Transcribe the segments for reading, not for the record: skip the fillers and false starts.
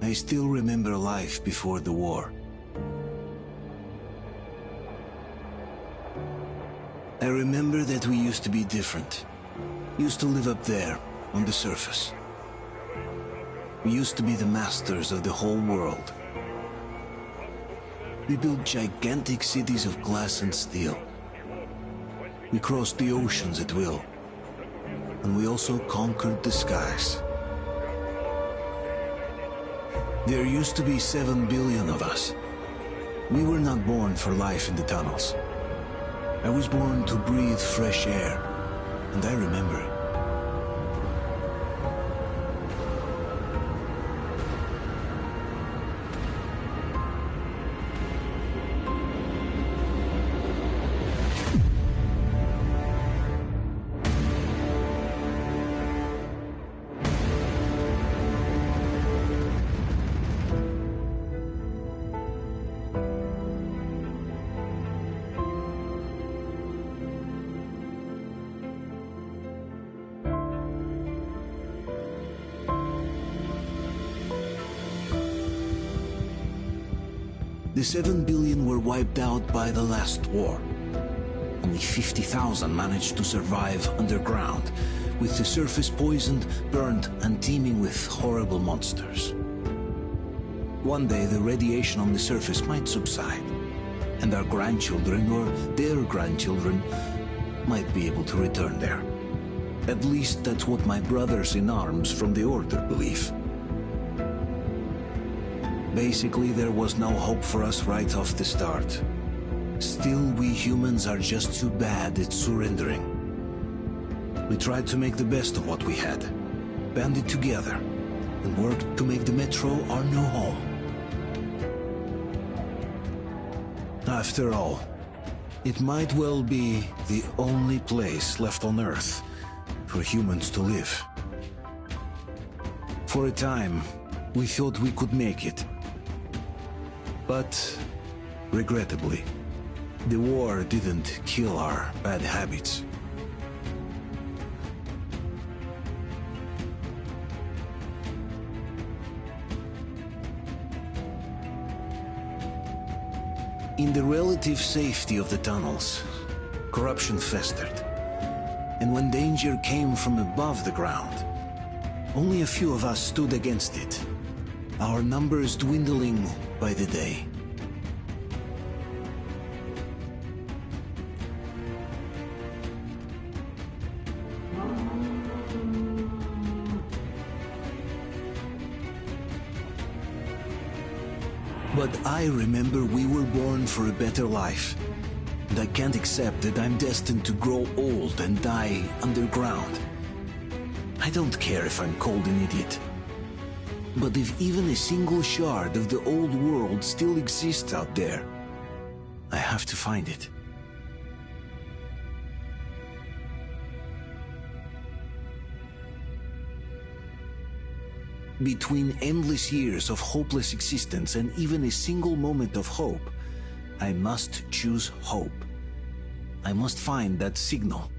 I still remember life before the war. I remember that we used to be different. Used to live up there, on the surface. We used to be the masters of the whole world. We built gigantic cities of glass and steel. We crossed the oceans at will. And we also conquered the skies. There used to be 7 billion of us. We were not born for life in the tunnels. I was born to breathe fresh air, and I remember it. The 7 billion were wiped out by the last war. Only 50,000 managed to survive underground, with the surface poisoned, burned, and teeming with horrible monsters. One day the radiation on the surface might subside, and our grandchildren or their grandchildren might be able to return there. At least that's what my brothers in arms from the Order believe. Basically, there was no hope for us right off the start. Still, we humans are just too bad at surrendering. We tried to make the best of what we had, banded together, and worked to make the Metro our new home. After all, it might well be the only place left on Earth for humans to live. For a time, we thought we could make it. But, regrettably, the war didn't kill our bad habits. In the relative safety of the tunnels, corruption festered. And when danger came from above the ground, only a few of us stood against it, our numbers dwindling by the day. But I remember we were born for a better life. And I can't accept that I'm destined to grow old and die underground. I don't care if I'm called an idiot. But if even a single shard of the old world still exists out there, I have to find it. Between endless years of hopeless existence and even a single moment of hope, I must choose hope. I must find that signal.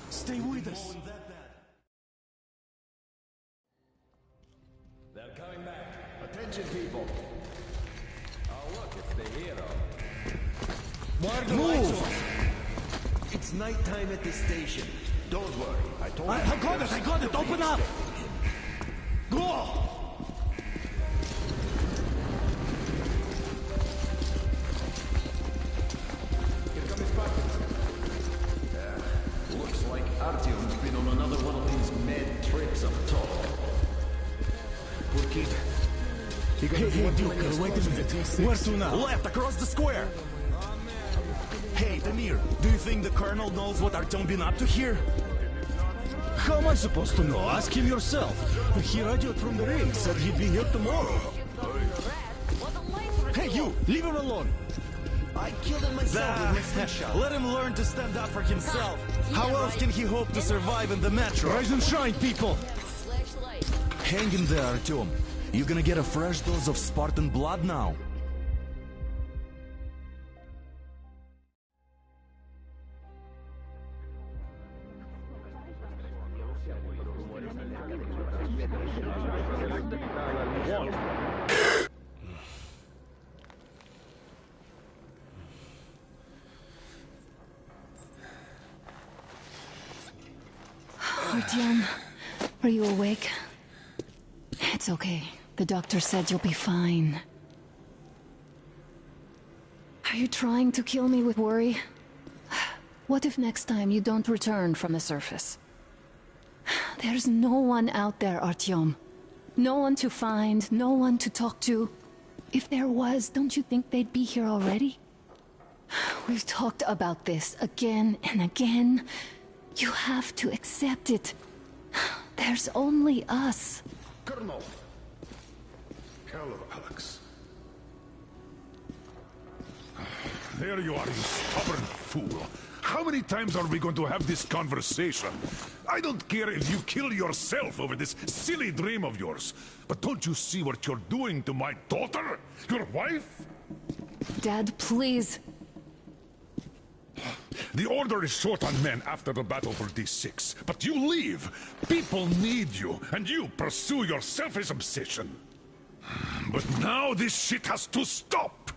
Stay with us. They're coming back. Attention, people. Oh, look, it's the hero. Why are the lights Move! off? It's nighttime at the station. Don't worry. I told you. I got it! Open up! Go! Here come his buckets. Looks like Artyom's been on another one of these mad trips up top. Poor kid. Hey, Duke, wait a minute. Where to now? Left, across the square! Hey, Damir, do you think the Colonel knows what Artyom been up to here? How am I supposed to know? Ask him yourself. He radioed from the ring, said he'd be here tomorrow. Hey, you! Leave him alone! I killed him myself with my slingshot. Let him learn to stand up for himself. How else can he hope to survive in the metro? Rise and shine, people! Hang in there, Artyom. You're gonna get a fresh dose of Spartan blood now. Artyom, are you awake? It's okay. The doctor said you'll be fine. Are you trying to kill me with worry? What if next time you don't return from the surface? There's no one out there, Artyom. No one to find, no one to talk to. If there was, don't you think they'd be here already? We've talked about this again and again. You have to accept it. There's only us. Colonel! Hello, Alex. There you are, you stubborn fool. How many times are we going to have this conversation? I don't care if you kill yourself over this silly dream of yours. But don't you see what you're doing to my daughter? Your wife? Dad, please. The Order is short on men after the battle for D6. But you leave. People need you, and you pursue your selfish obsession. But now this shit has to stop.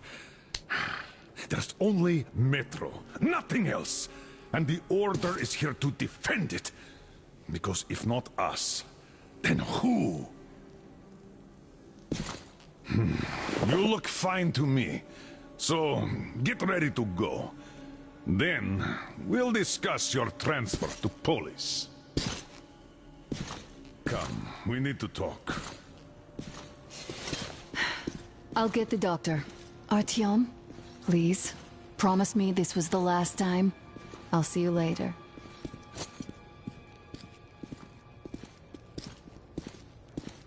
There's only Metro, nothing else. And the Order is here to defend it. Because if not us, then who? You look fine to me. So, get ready to go. Then, we'll discuss your transfer to Polis. Come, we need to talk. I'll get the doctor. Artyom, please, promise me this was the last time. I'll see you later.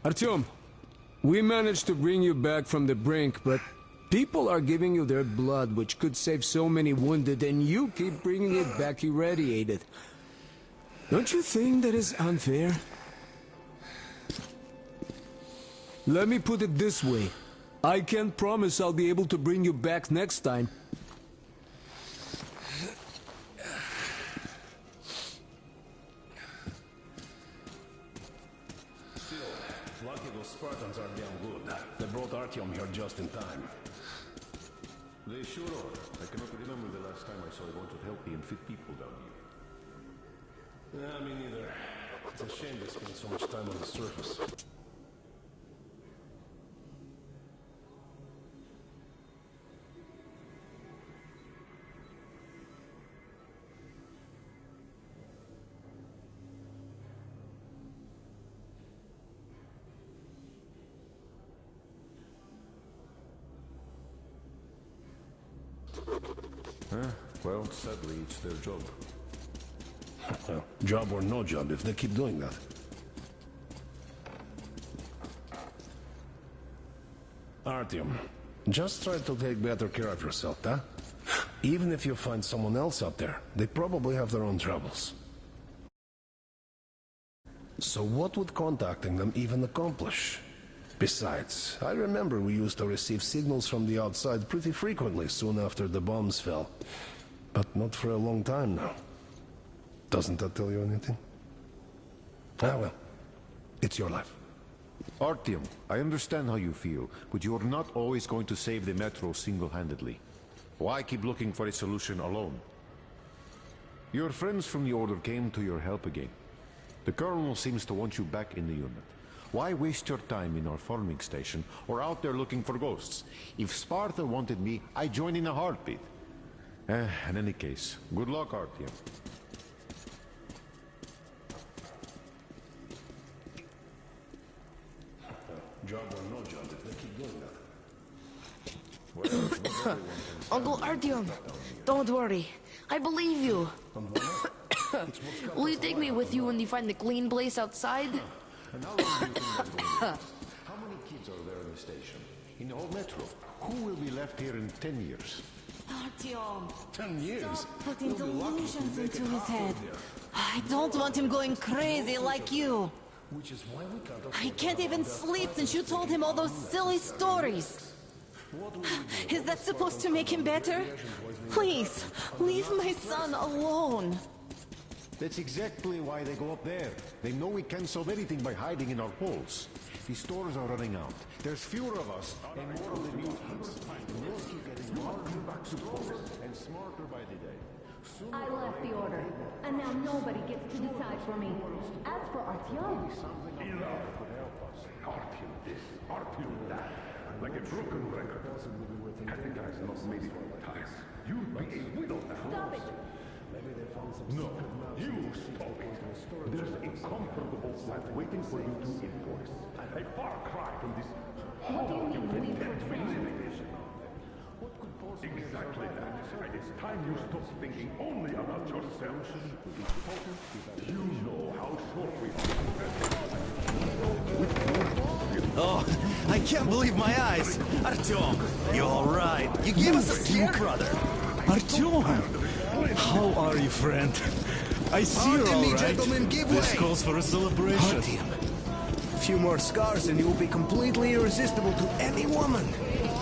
Artyom, we managed to bring you back from the brink, but people are giving you their blood, which could save so many wounded, and you keep bringing it back irradiated. Don't you think that is unfair? Let me put it this way. I can't promise I'll be able to bring you back next time. Lucky those Spartans are damn good. They brought Artyom here just in time. They sure are. I cannot remember the last time I saw a bunch of healthy and fit people down here. Yeah, me neither. It's a shame they spend so much time on the surface. Well, sadly, it's their job. Well, job or no job, if they keep doing that. Artyom, just try to take better care of yourself, huh? Even if you find someone else out there, they probably have their own troubles. So what would contacting them even accomplish? Besides, I remember we used to receive signals from the outside pretty frequently soon after the bombs fell. But not for a long time now. Doesn't that tell you anything? Ah, well. It's your life. Artyom, I understand how you feel, but you're not always going to save the Metro single-handedly. Why keep looking for a solution alone? Your friends from the Order came to your help again. The Colonel seems to want you back in the unit. Why waste your time in our farming station or out there looking for ghosts? If Sparta wanted me, I'd join in a heartbeat. In any case, good luck, Artyom. Job or no job, if they keep doing that. Uncle Artyom, don't worry. I believe you. Will you take me with you when you find the clean place outside? And how long do you think that's going to be? How many kids are there in the station? In the whole Metro? Who will be left here in 10 years? Artyom, 10 years? stop putting delusions into his head. I don't want him going crazy like you. Which is why we can't afford I can't even sleep since you told him all those silly stories. Is that supposed to make him better? Please, leave my son alone. That's exactly why they go up there. They know we can't solve anything by hiding in our holes. The stores are running out. There's fewer of us and more of the mutants. And we'll keep getting larger back supporters and smarter by the day. I left the Order, and now nobody gets to decide for me. As for Artyom... Artyom this, Artyom that. Like a broken record. Catheterize not made it in time. You'd be a widow now. Stop it! No, you stop it. There's a comfortable flat waiting for you to enforce. A far cry from this hollow you intend to be living in. Exactly that. And it's time you stop thinking only about yourself. You know how short we are. Oh, I can't believe my eyes. Artyom, you all right? You gave us a scare, brother. Artyom! How are you, friend? I see you're all right. Gentlemen, give This way. calls for a celebration. Artyom. A few more scars and you will be completely irresistible to any woman.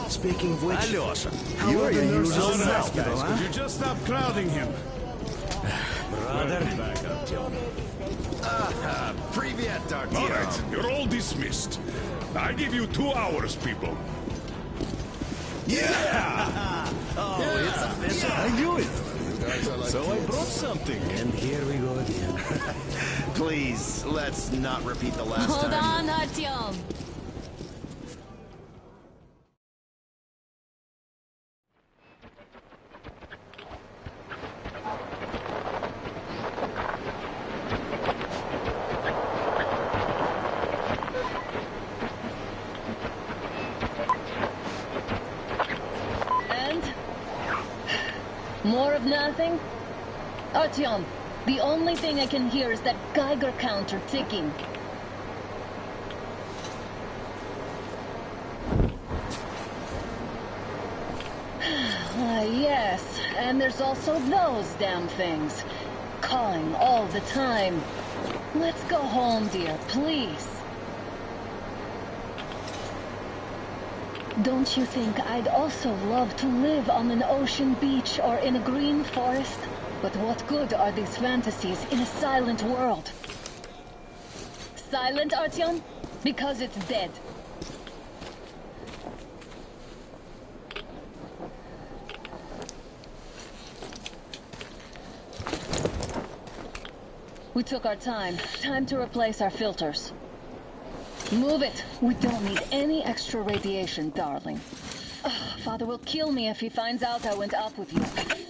Speaking of which... Alyosha, how you are are the your nurses usual in the self, hospital, huh? Could you just stop crowding him? Brother. Back, Artyom. Привет, All Artyom. right, you're all dismissed. I give you 2 hours, people. Yeah! Oh, it's official. I knew it. So I brought something. And here we go again. Please, let's not repeat the last Hold time. on, Artyom. And? More of nothing? Artyom, the only thing I can hear is that Geiger counter ticking. Why, yes, and there's also those damn things. Calling all the time. Let's go home, dear, please. Don't you think I'd also love to live on an ocean beach or in a green forest? But what good are these fantasies in a silent world? Silent, Artyom? Because it's dead. We took our time. Time to replace our filters. Move it! We don't need any extra radiation, darling. Ugh, Father will kill me if he finds out I went up with you.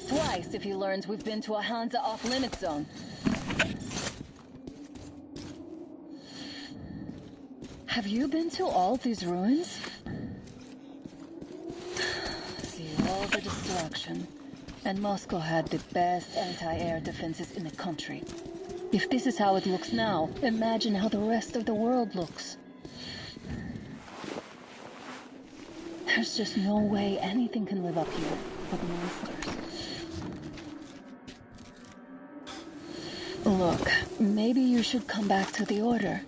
Twice if he learns we've been to a Hansa off-limit zone. Have you been to all these ruins? See all the destruction. And Moscow had the best anti-air defenses in the country. If this is how it looks now, imagine how the rest of the world looks. There's just no way anything can live up here but monsters. Look, maybe you should come back to the Order.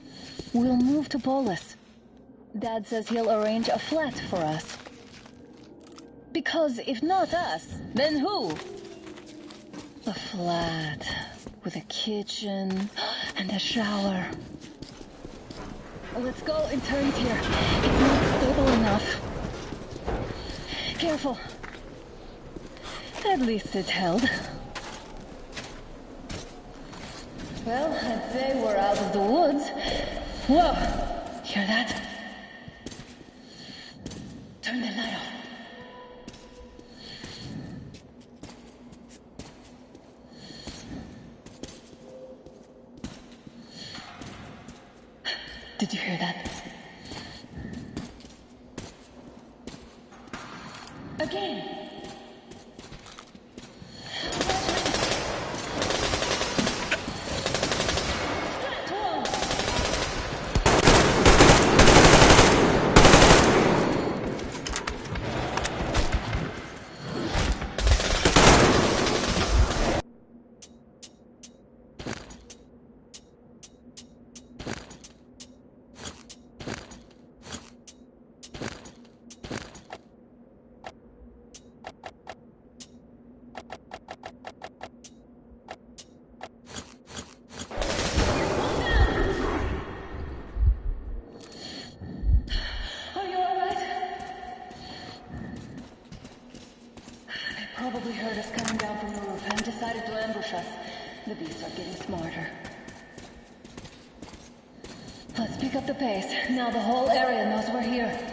We'll move to Polis. Dad says he'll arrange a flat for us. Because if not us, then who? A flat with a kitchen and a shower. Let's go in turns here. It's not stable enough. Careful. At least it held. Well, I'd say we're out of the woods. Whoa! Hear that? Turn the light off. Did you hear that? Again! Probably heard us coming down from the roof and decided to ambush us. The beasts are getting smarter. Let's pick up the pace. Now the whole area knows we're here.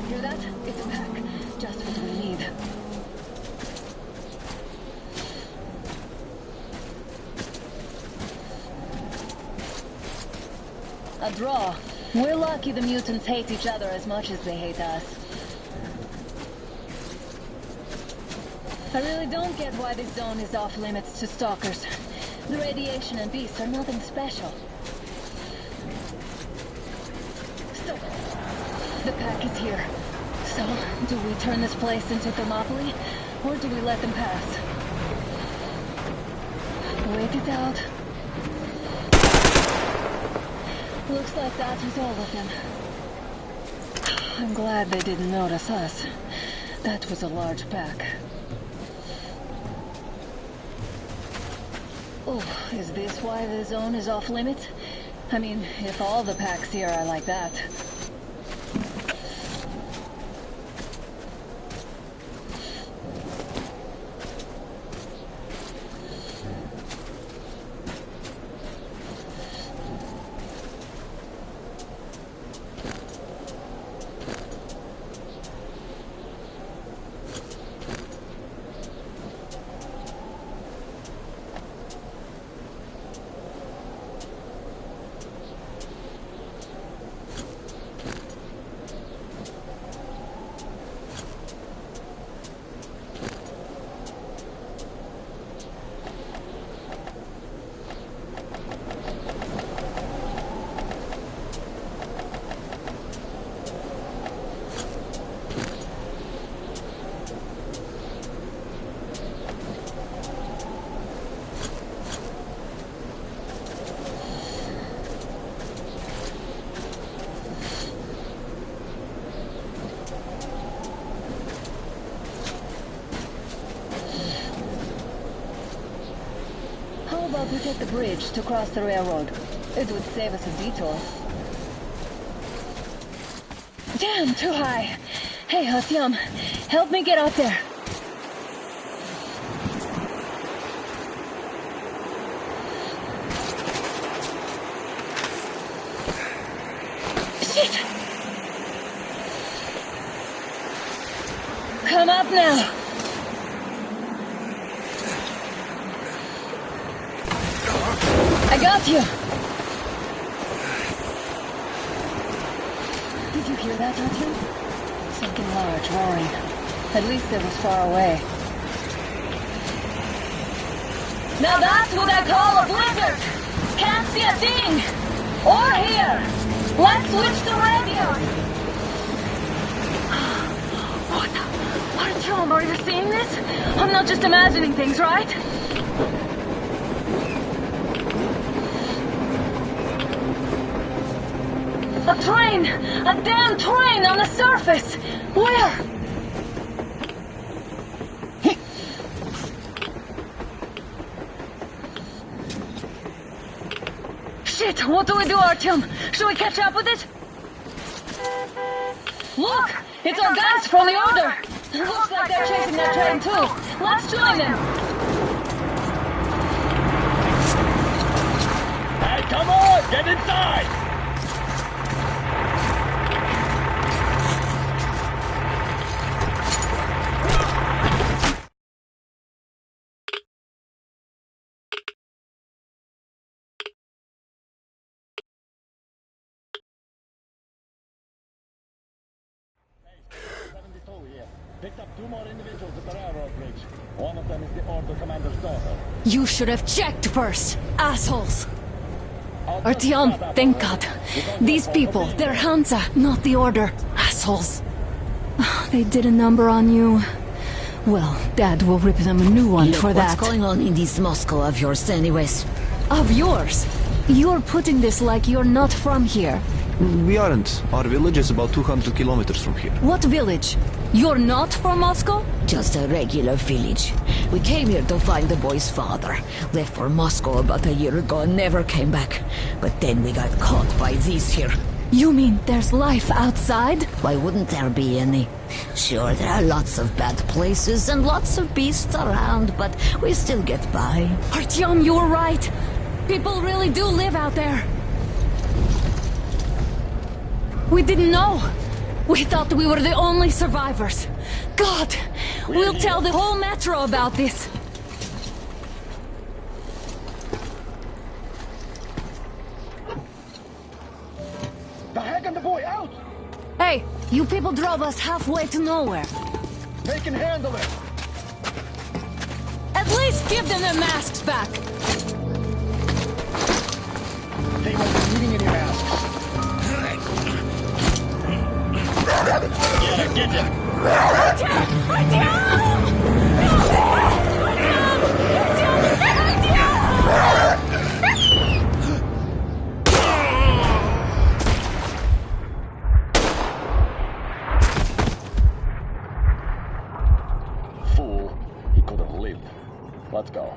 Hear that? It's a pack. Just what we need. A draw. We're lucky the mutants hate each other as much as they hate us. I really don't get why this zone is off limits to stalkers. The radiation and beasts are nothing special. Stop. The pack is here. So, do we turn this place into Thermopylae, or do we let them pass? Wait it out. Looks like that was all of them. I'm glad they didn't notice us. That was a large pack. Oh, is this why the zone is off limits? I mean, if all the packs here are like that. about we take the bridge to cross the railroad? It would save us a detour. Damn, too high. Hey, Artyom, help me get out there. Shit! Come up now. I got you. Did you hear that, Artyom? Something large roaring. At least it was far away. Now that's what I call a blizzard! Can't see a thing! Or hear! Let's switch to radio! What the? Artyom, are you seeing this? I'm not just imagining things, right? A train! A damn train on the surface! Where? Shit! What do we do, Artyom? Should we catch up with it? Look! It's our guys from the Order! Looks like they're chasing that train too! Let's join them! Hey, come on! Get inside! Picked up 2 more individuals at the railroad bridge. One of them is the Order commander's daughter. You should have checked first, assholes! Artyom, thank God. These people, they're Hansa, not the Order. Assholes. They did a number on you. Well, Dad will rip them a new one for that. What's going on in this Moscow of yours anyways? Of yours? You're putting this like you're not from here. We aren't. Our village is about 200 kilometers from here. What village? You're not from Moscow? Just a regular village. We came here to find the boy's father. Left for Moscow about a year ago and never came back. But then we got caught by these here. You mean there's life outside? Why wouldn't there be any? Sure, there are lots of bad places and lots of beasts around, but we still get by. Artyom, you were right. People really do live out there. We didn't know. We thought we were the only survivors. God, we'll tell the whole metro about this. The heck and the boy out! Hey, you people drove us halfway to nowhere. They can handle it! At least give them their masks back. They won't be needing any masks. Get him! Fool. He could have lived. Let's go.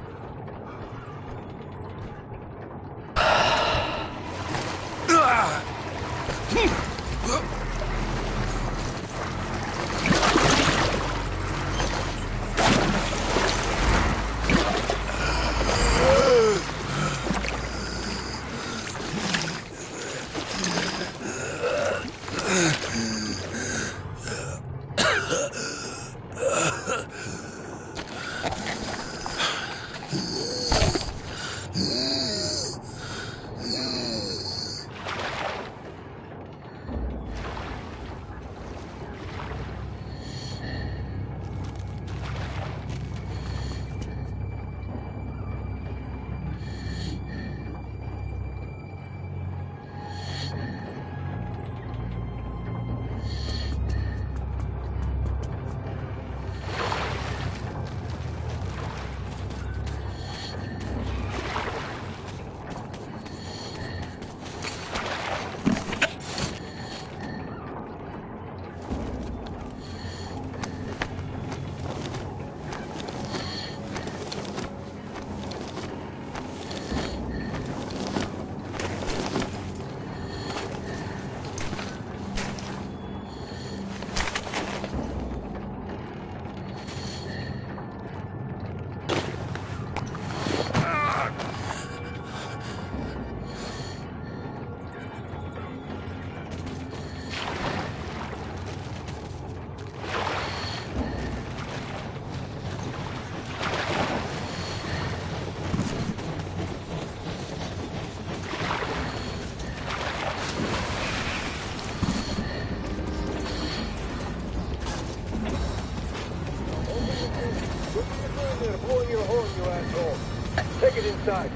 side.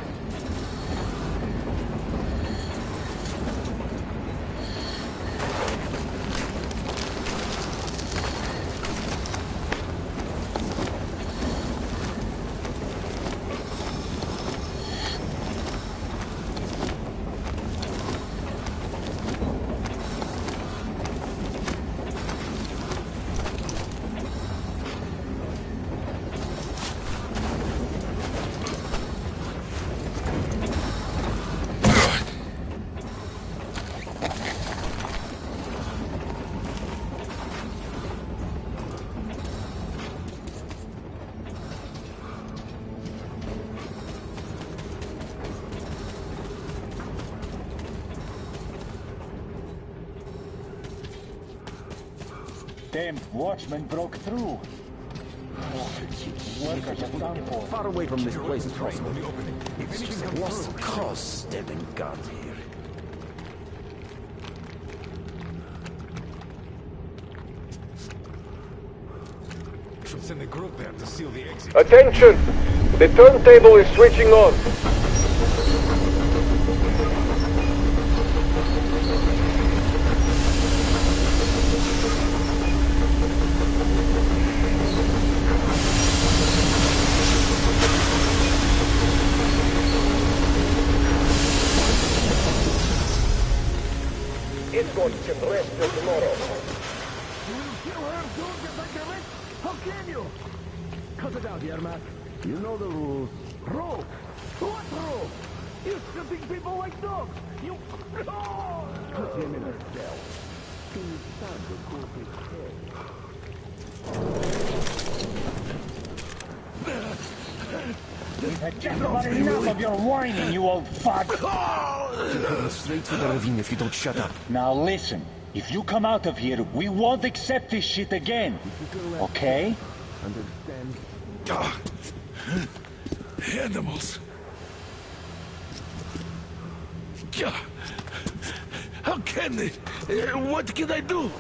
Damn watchman broke through. Workers are done for. Far away from this place as possible. It's just a lost cause standing guard here. Should send a group there to seal the exit. Attention! The turntable is switching on. It's going to rest till tomorrow. You will kill her soon, just like the rest? How can you? Cut it out, Yermak. You know the rules. Rope! What rope? You're stripping people like dogs! You... Oh! Put him in a cell. Can you stand the cool We've had just about enough of your whining, you old fuck! You're heading straight for the ravine if you don't shut up. Now listen, if you come out of here, we won't accept this shit again. Okay? Understand? Animals. How can they? What can I do?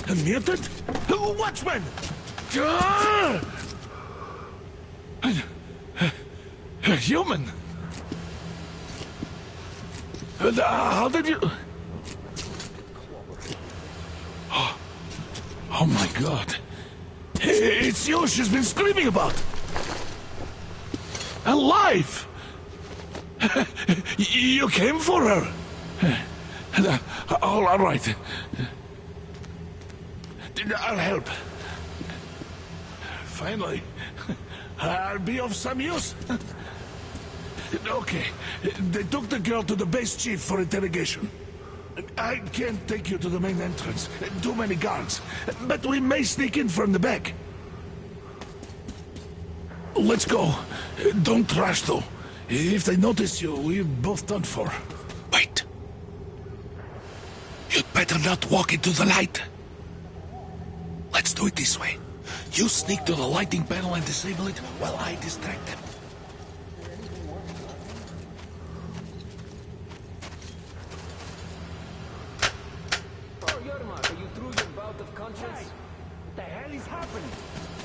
A mutant? Watchman! A human? How did you... Oh my God. It's you she's been screaming about. Alive! You came for her. All right. I'll help. Finally, I'll be of some use. Okay, they took the girl to the base chief for interrogation. I can't take you to the main entrance. Too many guards. But we may sneak in from the back. Let's go. Don't rush, though. If they notice you, we're both done for. Wait. You'd better not walk into the light. Let's do it this way. You sneak to the lighting panel and disable it while I distract them. Oh, Yermak, are you through your bout of conscience? What the hell is happening?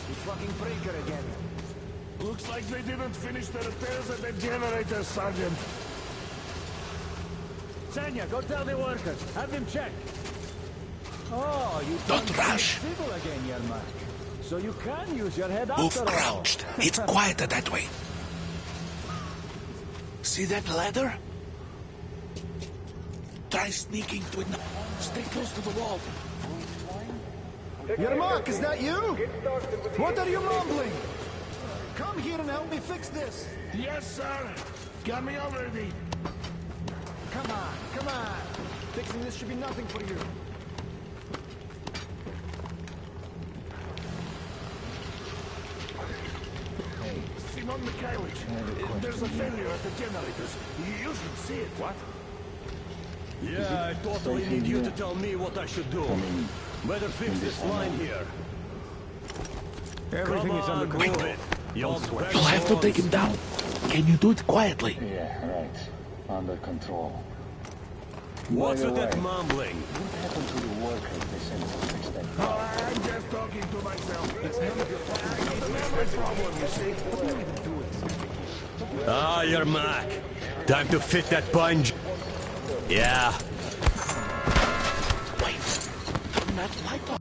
You fucking breaker again. Looks like they didn't finish the repairs at the generator, Sergeant. Sanya, go tell the workers. Have them check. Oh, you don't rush. Civil again, Yermak. So you can use your head Move after crouched. all. It's quieter that way. See that ladder? Try sneaking to it now. Stay close to the wall. Yermak, is that you? What are you mumbling? Come here and help me fix this. Yes, sir. Got me already. Come on, come on. Fixing this should be nothing for you. Simon Mikhailовich, there's a failure at the generators. You should see it. What? Yeah, I totally need you to tell me what I should do. Better fix this line here. Everything is under control. You'll have to take him down. Can you do it quietly? Yeah, right. Under control. What's with that mumbling? What happened to the workers they sent from the extent? I'm just talking to myself. It's none of your fucking problem, you see. What do you even do it? Ah, you're Mac. Time to fit that punch. Yeah. Wait, turn that light on.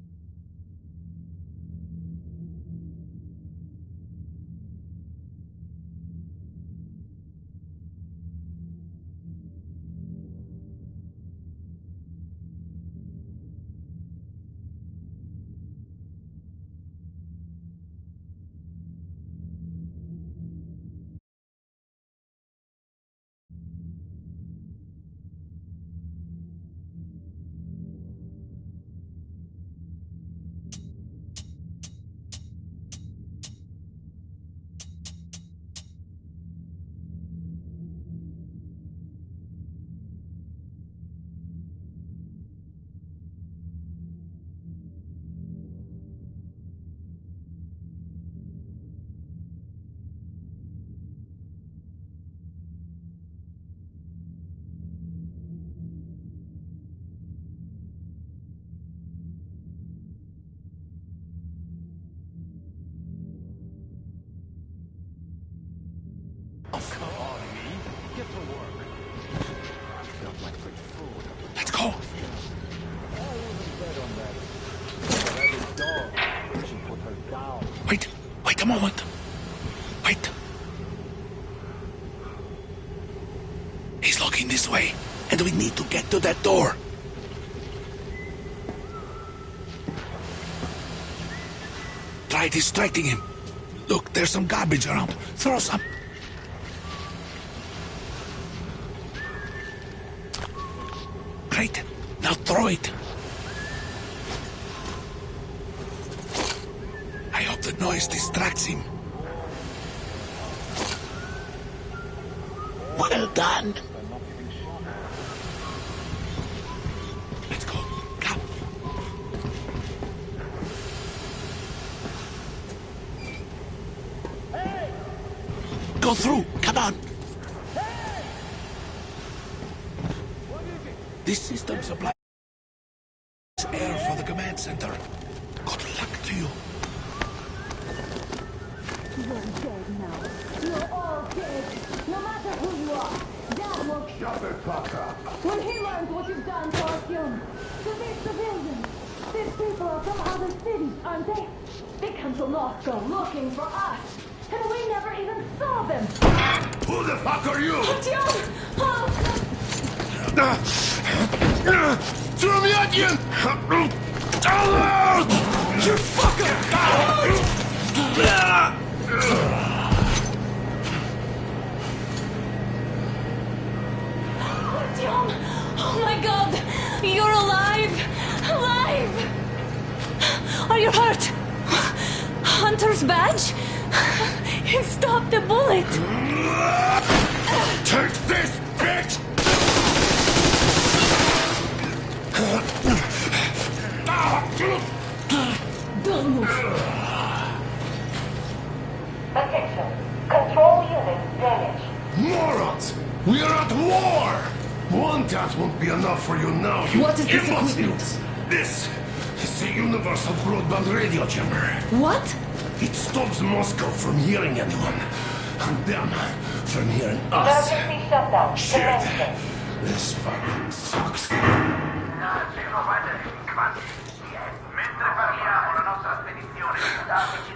Let's go. Wait a moment. Wait. He's looking this way, and we need to get to that door. Try distracting him. Look, there's some garbage around. Throw some. Great. Now throw it. I hope the noise distracts him. Well done. Let's go. Come. Go through. Come on. This system supplies air for the command center. Good luck to you. You're dead now. You're all dead. No matter who you are. Dad will... Shut the fuck up. When he learns what you've done to our children, to these civilians, these people are from other cities, aren't they? They come to Moscow looking for us, and we never even saw them. Who the fuck are you? Artyom! Trumyatin! You fucker! Artyom! Oh my god! You're alive! Alive! Are you hurt? Hunter's badge? It stopped the bullet! Take this, bitch! Don't move! Attention. Control unit damaged. Morons! We are at war! One task won't be enough for you now, you What is this imbeciles! equipment? This is the Universal Broadband Radio Jammer. What? It stops Moscow from hearing anyone, and them from hearing us. Emergency shutdown. Shit! Commencing. This fucking sucks.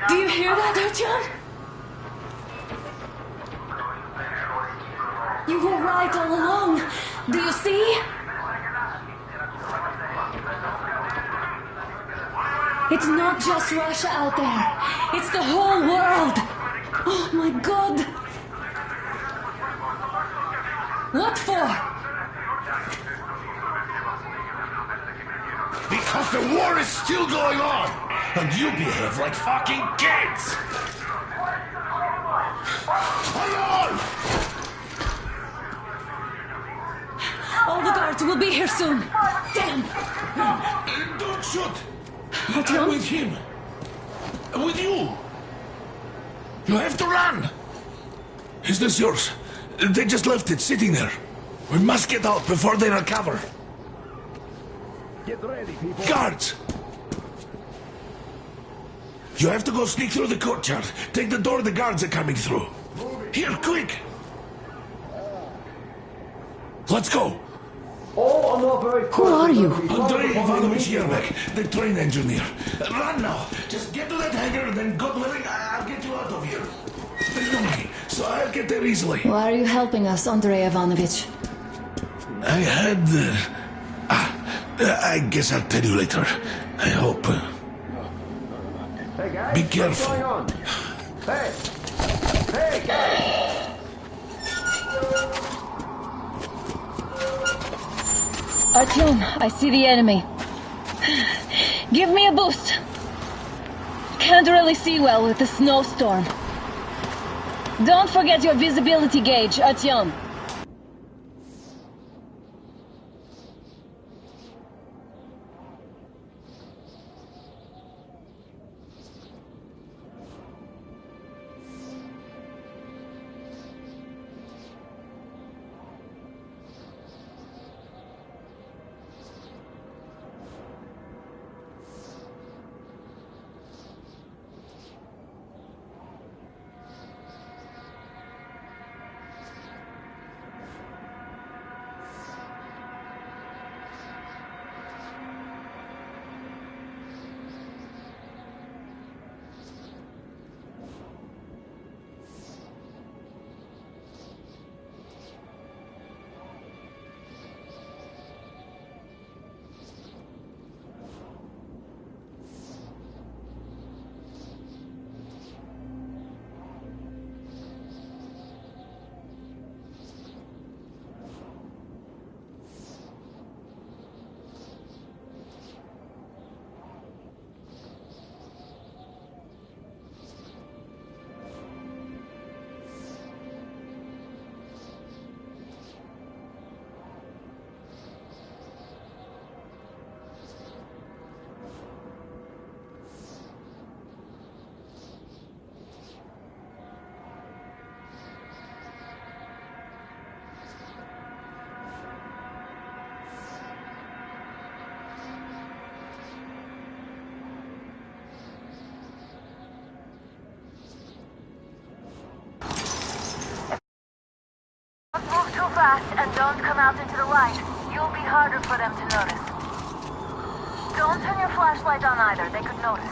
Do you hear that, Artyom? You were right all along. Do you see? It's not just Russia out there. It's the whole world. Oh my God. What for? Because the war is still going on, and you behave like fucking kids! Hold on! All the guards will be here soon. Damn! Don't shoot! Artyom? I'm with him. With you. You have to run. Is this yours? They just left it sitting there. We must get out before they recover. Get ready, people. Guards! You have to go sneak through the courtyard. Take the door the guards are coming through. Here, quick! Let's go! Oh, I'm not very Who are you? Andrei Ivanovich Yermak, the train engineer. Run now! Just get to that hangar, then God willing, I'll get you out of here. They know me, so I'll get there easily. Why are you helping us, Andrei Ivanovich? I had... I guess I'll tell you later. I hope. Hey guys, Be careful. what's going on? Hey! Hey guys! Artyom, I see the enemy. Give me a boost. Can't really see well with the snowstorm. Don't forget your visibility gauge, Artyom. Fast and don't come out into the light. You'll be harder for them to notice. Don't turn your flashlight on either. They could notice.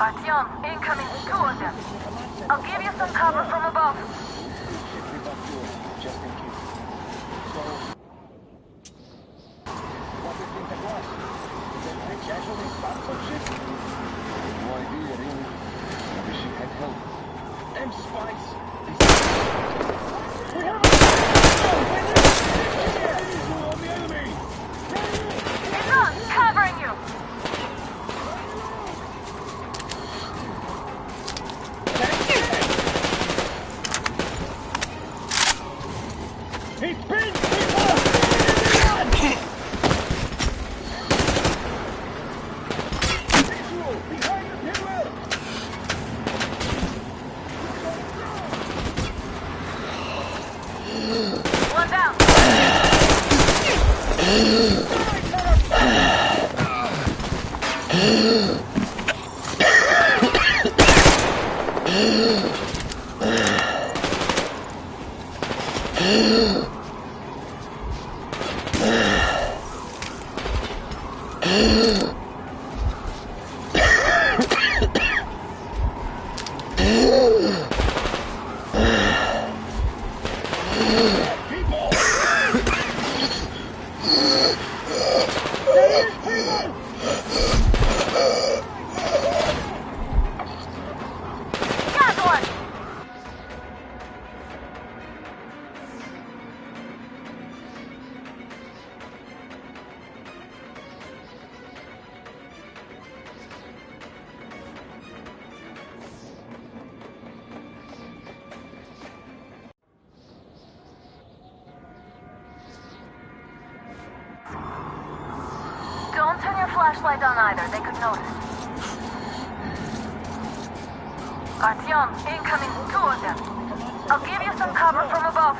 Artyom, incoming, 2 of them. I'll give you some cover from above. Just in case. So, what do you think it was? Did the bridge actually stop some shit? No idea, really. Maybe she had help. Them spies! We have on the enemy! It's on! Covering you! It's been One down! Got one! Don't turn your flashlight on either. They could notice. Artyom, incoming, 2 of them. I'll give you some cover from above.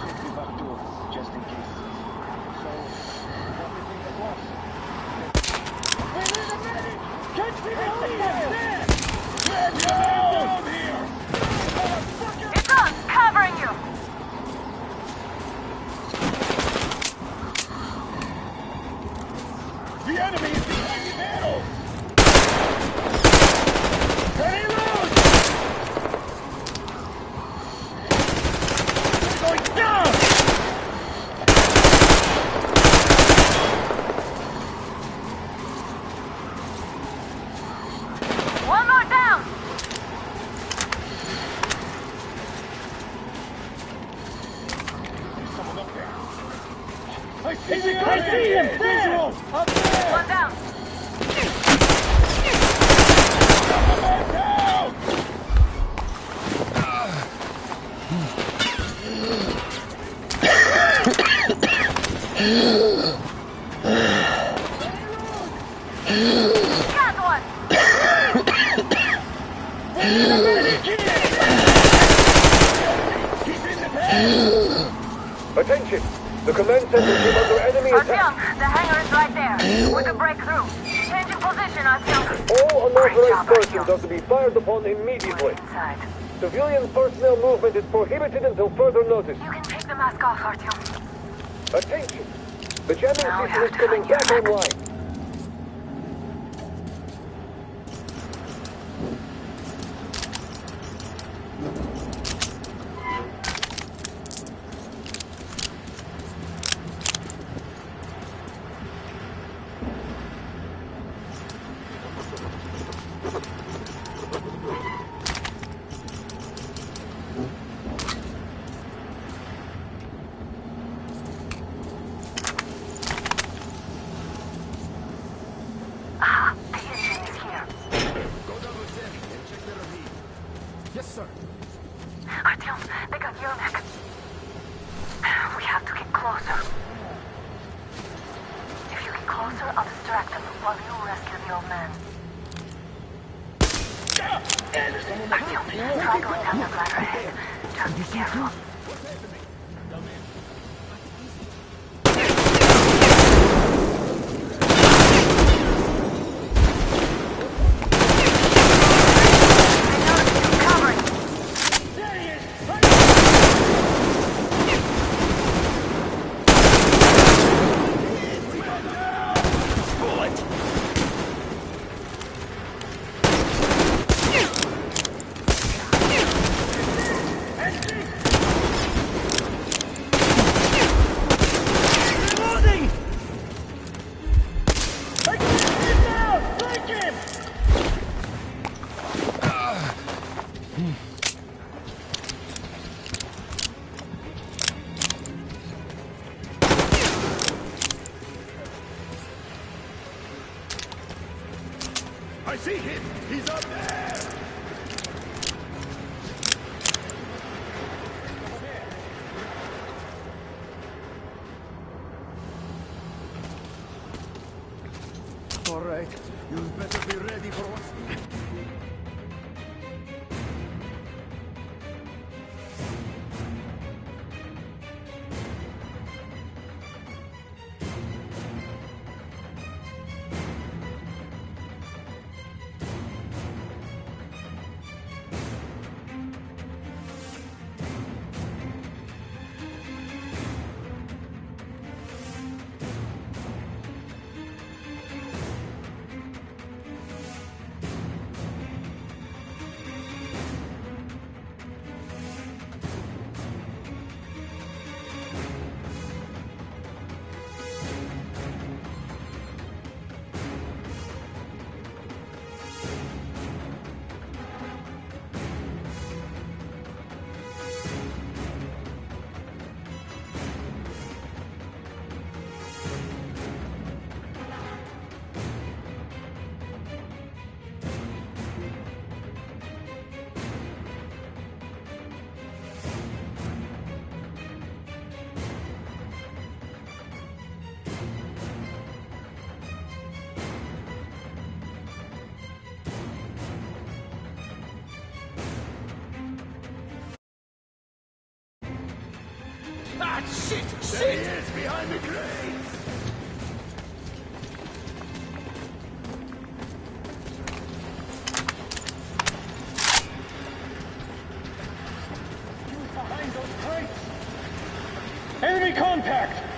Check the back door, just in case. So, what do you think it was? We need a medic! Can't see the there! Get down here! It's us, covering you! The enemy is behind the barrel! Ready, loose! We're going down! One more down! There's someone up there. I see the enemy! I see him! Visual! Up there! One down. Down! Got one! Attention! The command center is under enemy attack. Artyom, the hangar is right there. We can break through. Changing position, Artyom. All unauthorized persons are to be fired upon immediately. Inside. Civilian personnel movement is prohibited until further notice. You can take the mask off, Artyom. Attention! The jamming Now we system have is to coming find your back back. online. The engine is here. Yes, sir. Artyom, they got Yermak. We have to get closer. If you get closer, I'll distract them while you rescue the old man. Artyom, try going down the ladder ahead. Just be careful. I see him! He's up there! All right, you better be ready for what's... Ah, shit! There he is, behind the crates! Behind those crates! Enemy contact!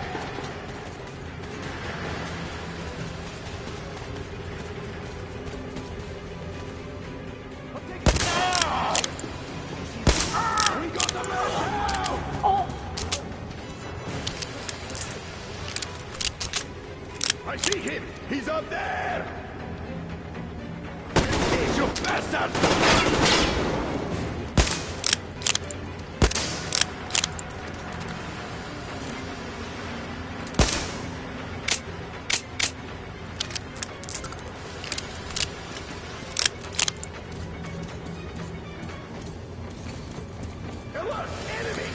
I see him! He's up there! He's you bastard! Alert! Enemy!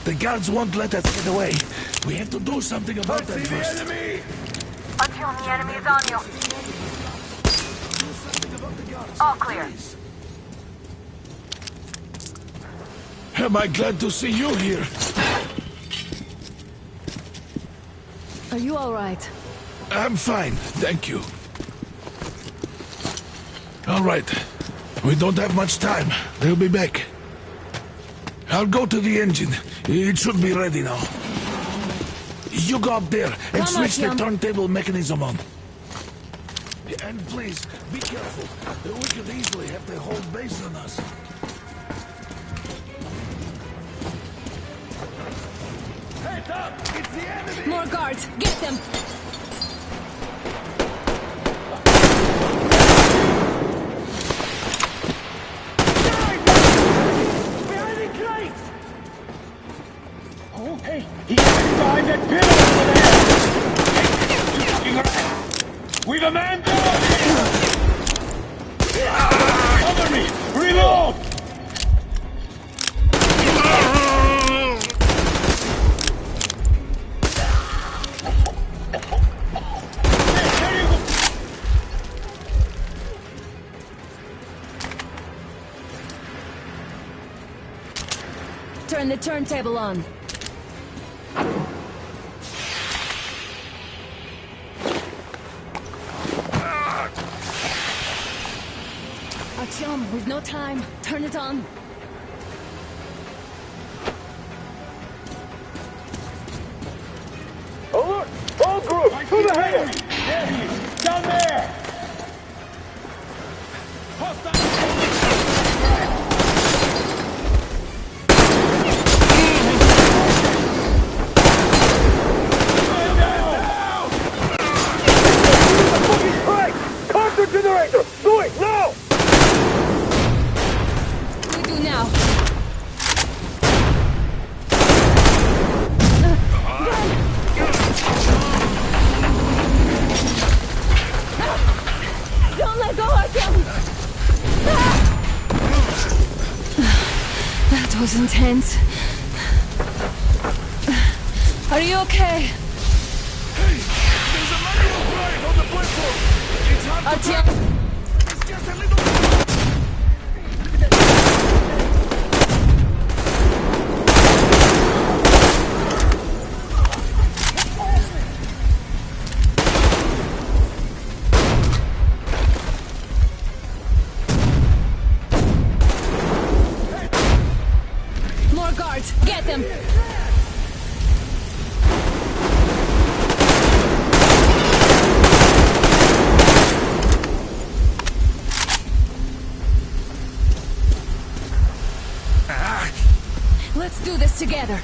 The guards won't let us get away. We have to do something about that first. Enemy! Artyom, the enemy is on you. All clear. Am I glad to see you here? Are you all right? I'm fine, thank you. All right. We don't have much time. They'll be back. I'll go to the engine. It should be ready now. You go up there and switch the turntable mechanism on. And please, be careful. We could easily have the whole base on us. Heads up! It's the enemy! More guards! Get them! Behind the crates! Oh, hey! He's behind that pillar over there! We've a man down! Cover me! Reload! Turn the turntable on. Artyom, we've no time. Turn it on. Alert! All groups, to the hangar! There he is! Down there! Counter generator! Do it now! We do now. Don't let go, Artyom! That was intense. Are you okay? Hey! There's a manual drive on the platform! It's hard to Artyom! It's just a little... More guards! Get them! Let's do this together.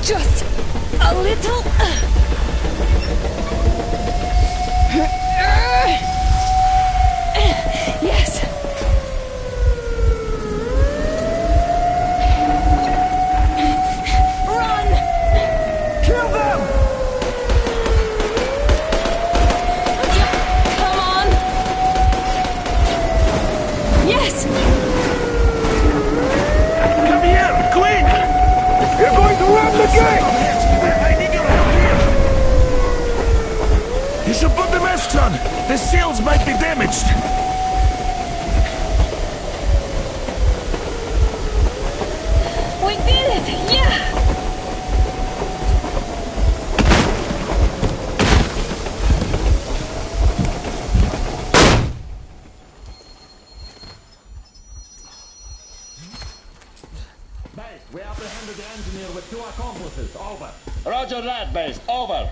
Just a little. Yes. Run! Kill them! Come on! Yes! Come here, quick! You're going to ram the gate! I need your help here! done! The seals might be damaged! We did it! Yeah! We apprehended the engineer with 2 accomplices. Over. Roger that, Base. Over.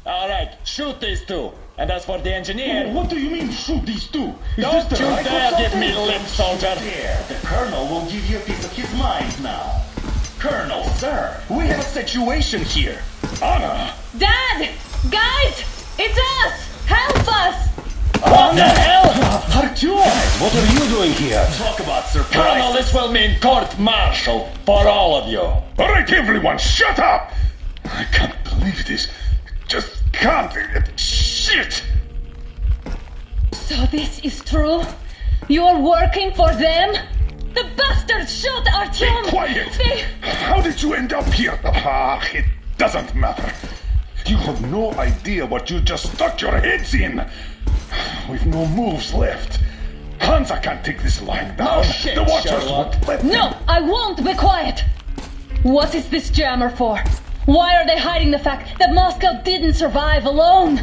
All right, shoot these 2. And as for the engineer... What do you mean, shoot these 2? Don't you dare give me lip, soldier! There, the Colonel will give you a piece of his mind now. Colonel, sir, we have a situation here. Anna! Dad! Guys! It's us! Help us! What the hell? Artyom! What are you doing here? Talk about surprise. Colonel, this will mean court-martial for all of you. All right, everyone, shut up! I can't believe this. Just can't. Shit! So this is true? You're working for them? The bastards shot Artyom! Be quiet! How did you end up here? It doesn't matter. You have no idea what you just stuck your heads in. We've no moves left. Hansa can't take this lying down. Oh, shit, the Watchers Sherlock. won't let No, them. I won't be quiet! What is this jammer for? Why are they hiding the fact that Moscow didn't survive alone?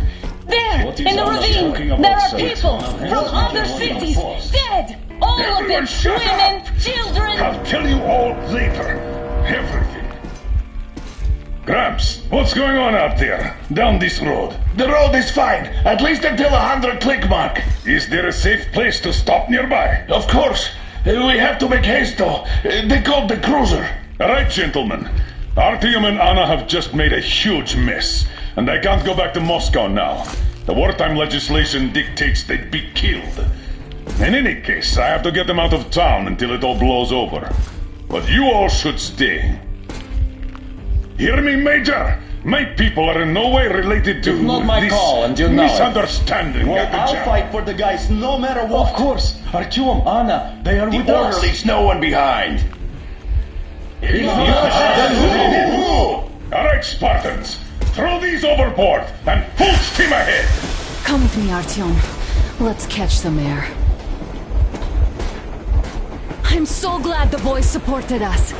There, What is in the Anna ravine, talking about, there are sir? people from other cities, dead! All of them, Everyone shut women, up. children! I'll tell you all later. Everything. Gramps, what's going on out there? Down this road? The road is fine, at least until 100 click mark. Is there a safe place to stop nearby? Of course. We have to make haste though. They called the cruiser. All right, gentlemen. Artyom and Anna have just made a huge mess, and they can't go back to Moscow now. The wartime legislation dictates they'd be killed. In any case, I have to get them out of town until it all blows over. But you all should stay. Hear me, Major? My people are in no way related to It's not my this call, and you know it. misunderstanding Well, at the I'll jam. fight for the guys no matter what. Of course. Artyom, Anna, they are with us. order leaves no one behind. All right, Spartans. Throw these overboard and full steam ahead. Come with me, Artyom. Let's catch the mayor. I'm so glad the boys supported us.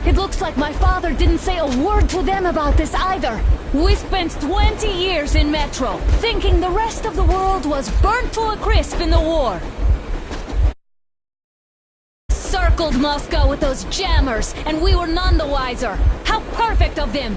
It looks like my father didn't say a word to them about this either. We spent 20 years in Metro, thinking the rest of the world was burnt to a crisp in the war. Circled Moscow with those jammers, and we were none the wiser. How perfect of them!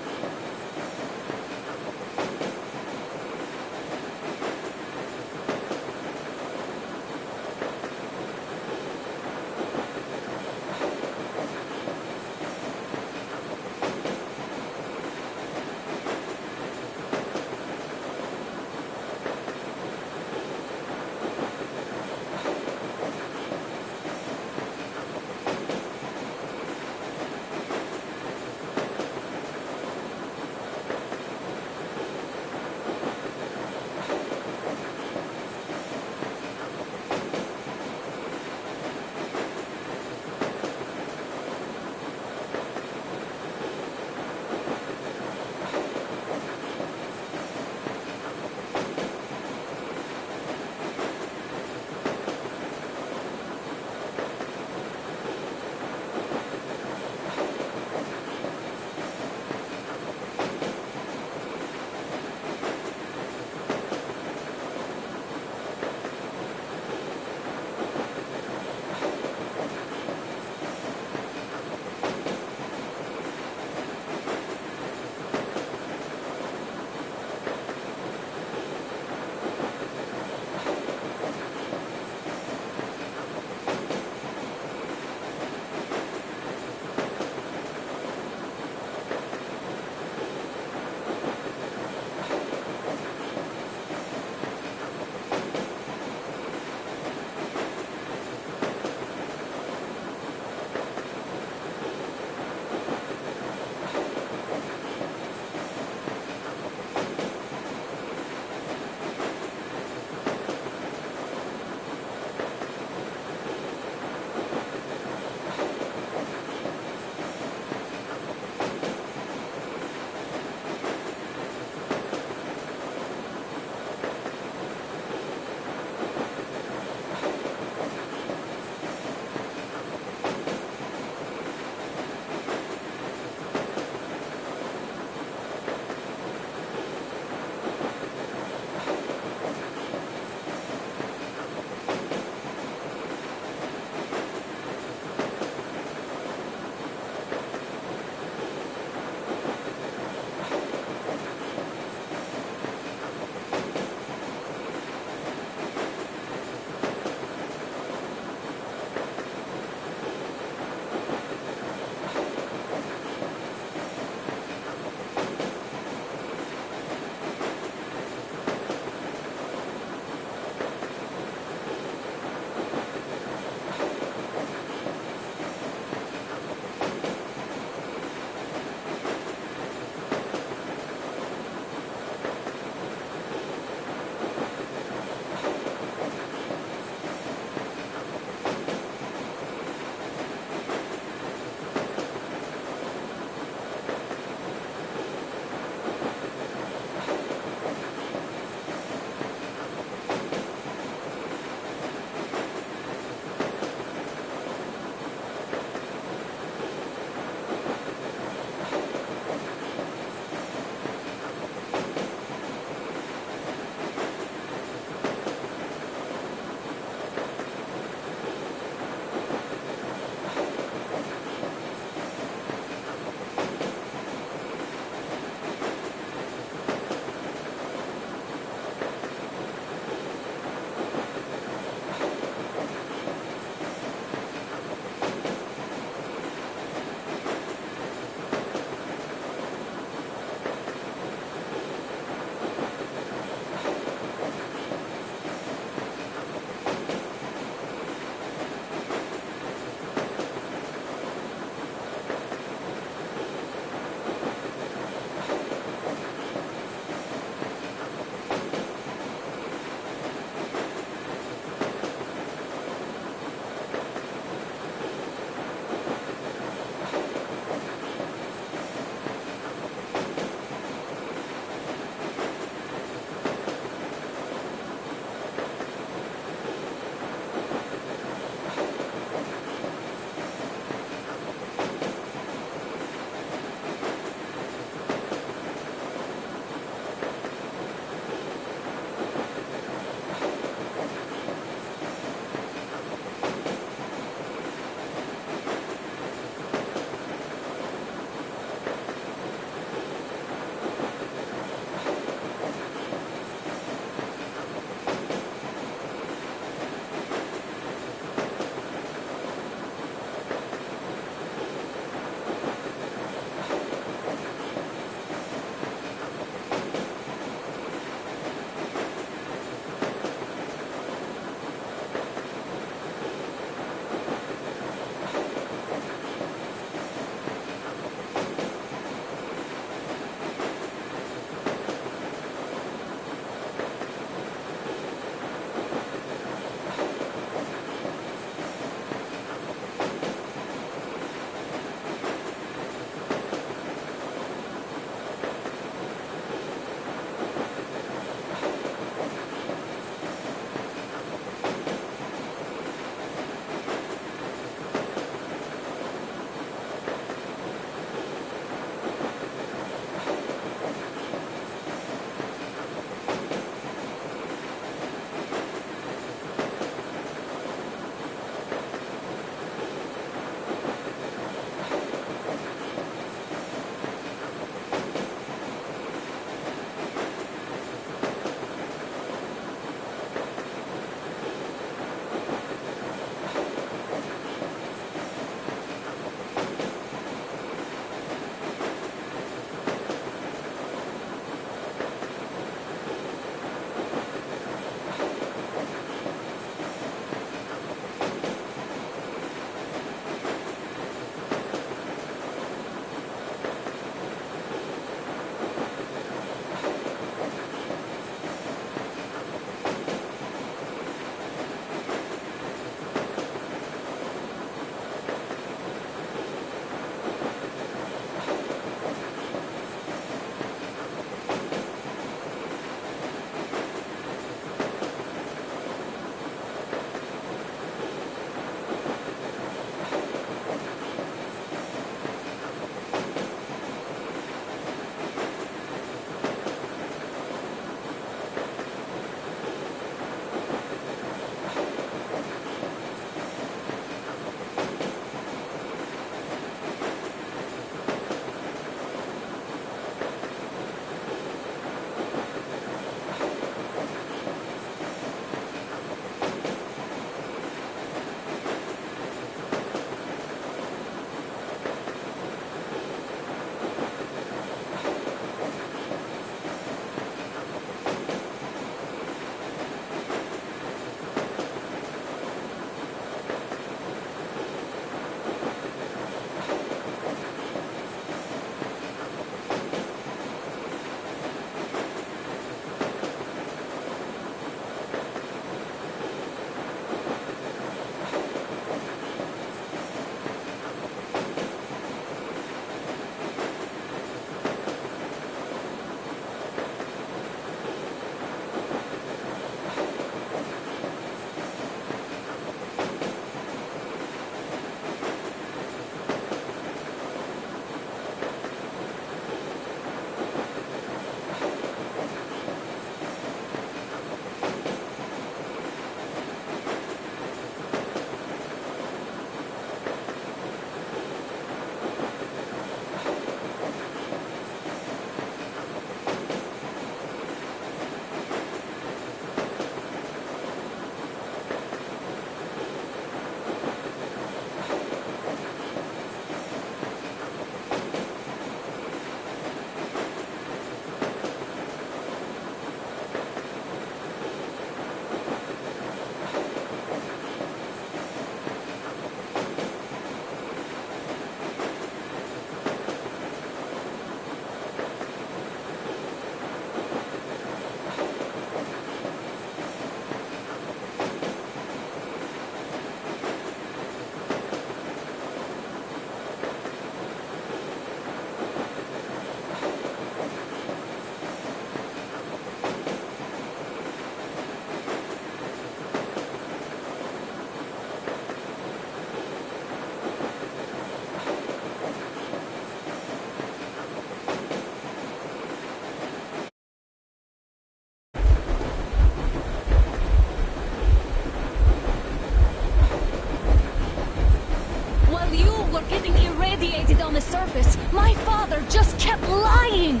on the surface, my father just kept lying!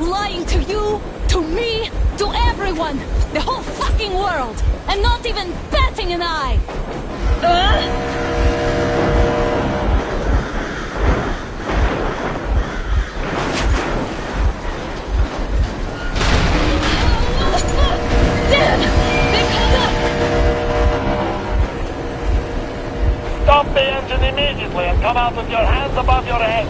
Lying to you, to me, to everyone! The whole fucking world! And not even batting an eye! Dad! They caught up! Stop the engine immediately and come out with your hands above your head.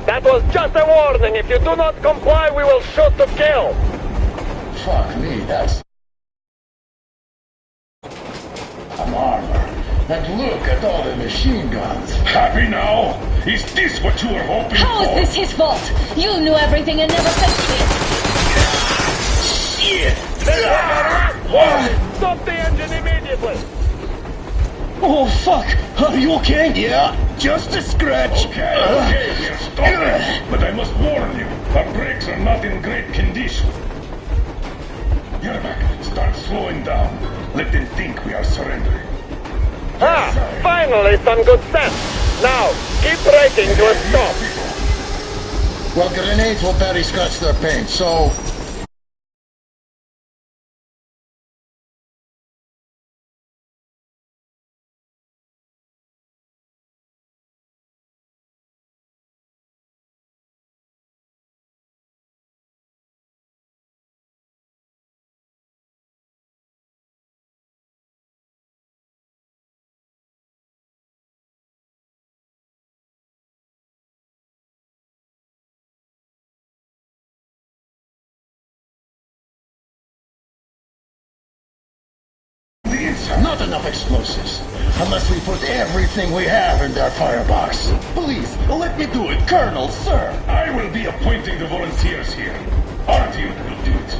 That was just a warning. If you do not comply, we will shoot to kill. Fuck me, that's... an armor. And look at all the machine guns. Happy now? Is this what you were hoping How for? is this his fault? You knew everything and never said shit! Shit! Stop the engine immediately. Oh, fuck! Are you okay? Yeah, just a scratch. Okay, we're stopping. But I must warn you, our brakes are not in great condition. Yermak, start slowing down. Let them think we are surrendering. Ah, finally some good sense. Now, keep braking to a stop. Well, grenades will barely scratch their paint, so... Not enough explosives. Unless we put everything we have in their firebox. Please, let me do it, Colonel, sir. I will be appointing the volunteers here. Artyom will do it.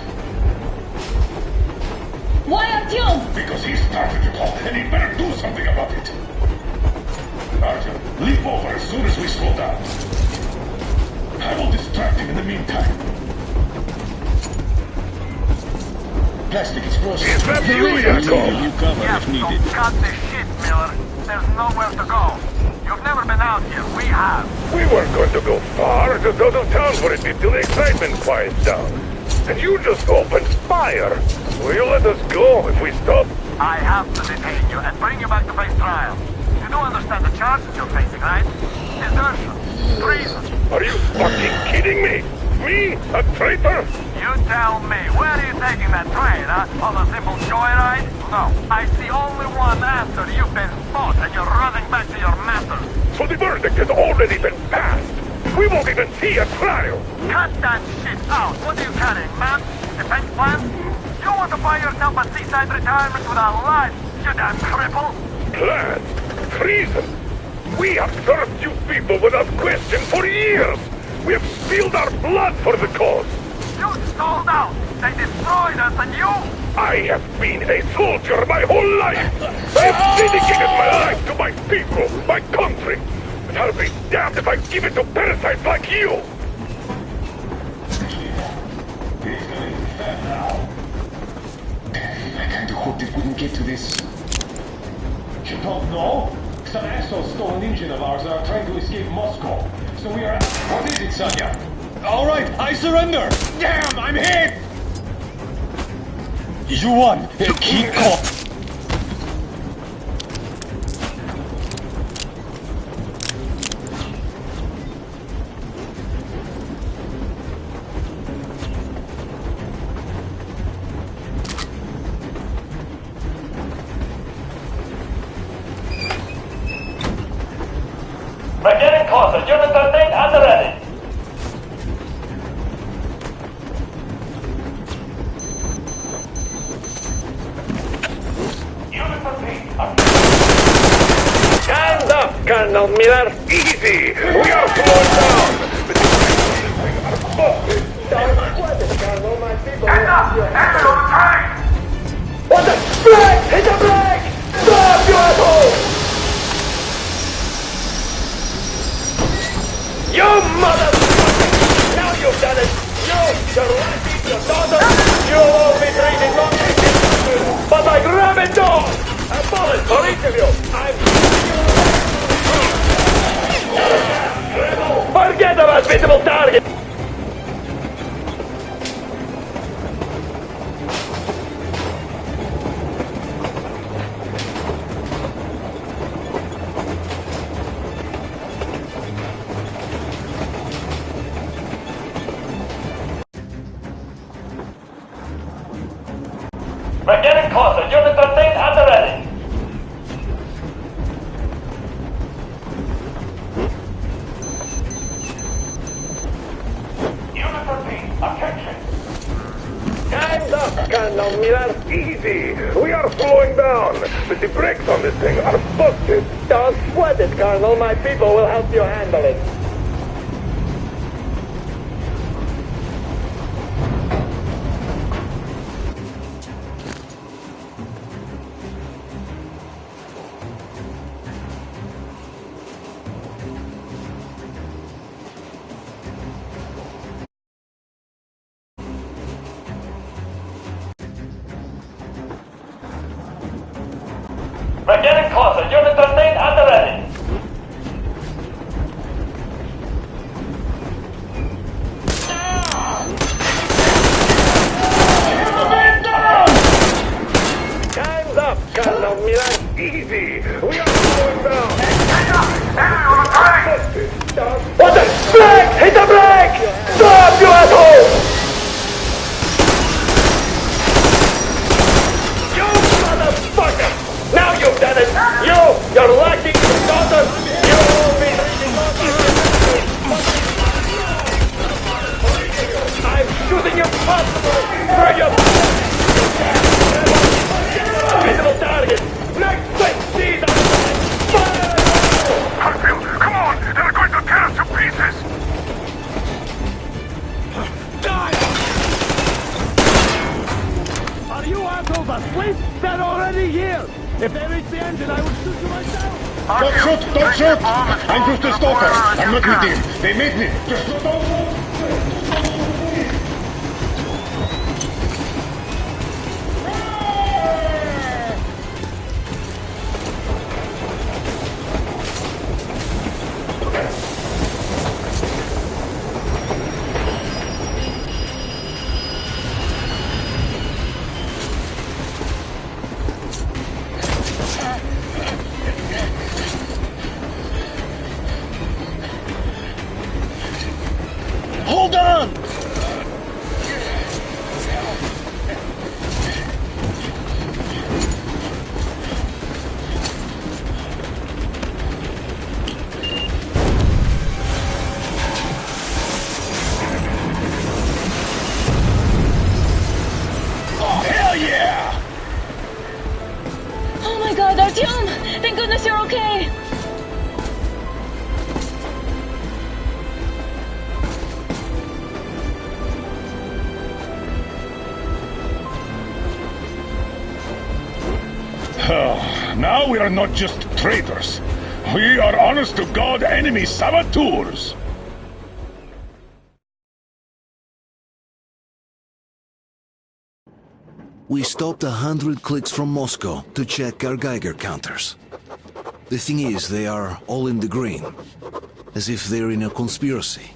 Why Artyom? Because he started it all, and he better do something about it. Artyom, leap over as soon as we slow down. I will distract him in the meantime. Plastic explosives. Is that you, Yakov? You cover Yes, if needed. so cut the shit, Miller. There's nowhere to go. You've never been out here. We have. We weren't going to go far, just out of town for a bit till the excitement quiets down. And you just opened fire. Will you let us go if we stop? I have to detain you and bring you back to face trial. You do understand the charges you're facing, right? Desertion. Treason. Are you fucking kidding me? Me? A traitor? You tell me, where are you taking that train, huh? On a simple joyride? No. I see only one answer. You've been spotted and you're running back to your masters. So the verdict has already been passed. We won't even see a trial. Cut that shit out. What are you carrying, man? Defense plans? You want to buy yourself a seaside retirement without life, you damn cripple? Plans? Treason? We have served you people without question for years. We have spilled our blood for the cause. You sold out. They destroyed us and you... I have been a soldier my whole life. I have dedicated my life to my people, my country. But I'll be damned if I give it to parasites like you. I kinda hoped it wouldn't get to this. You don't know? Some assholes stole an engine of ours and are trying to escape Moscow. So we are... What is it, Sanya? All right, I surrender! Damn, I'm hit! You won! Keep calm! We're getting closer. Unit 13 at the ready. Unit 13 up. Stand up, Colonel Miller. Easy! We are slowing down! Stand up! Enter on the train! What the flag? Hit the flag! Stop, you asshole! You motherfucker! Now you've done it! You, your wife, your daughter, you'll all be treated wrongly! We're getting closer. Unit 13 at the ready. Unit 13, attention. Time's up, Colonel Miller. Easy. We are slowing down, but the brakes on this thing are busted. Don't sweat it, Colonel. My people will help you handle it. We're getting closer. Unit 13 at the ready. Time's up, Colonel Miller. Easy. We are slowing down. What the? Brake! Hit the brake! Stop, you asshole! You motherfucker! Now you've done it! You're lacking your daughter! You will be... I'm shooting you possibly through your... Visible target! Next thing, see that! Harfield, come on! They're going to tear us to pieces! Die! Are you assholes asleep? They're already here! If they reach the engine, I will shoot you myself! Don't shoot! Don't shoot! I'm just a stalker. I'm not with them. They made me. Just don't shoot! Hold on! Oh, hell yeah! Oh my god, Artyom! Thank goodness you're okay! Now we are not just traitors. We are honest-to-God enemy saboteurs. We stopped 100 clicks from Moscow to check our Geiger counters. The thing is, they are all in the green, as if they're in a conspiracy.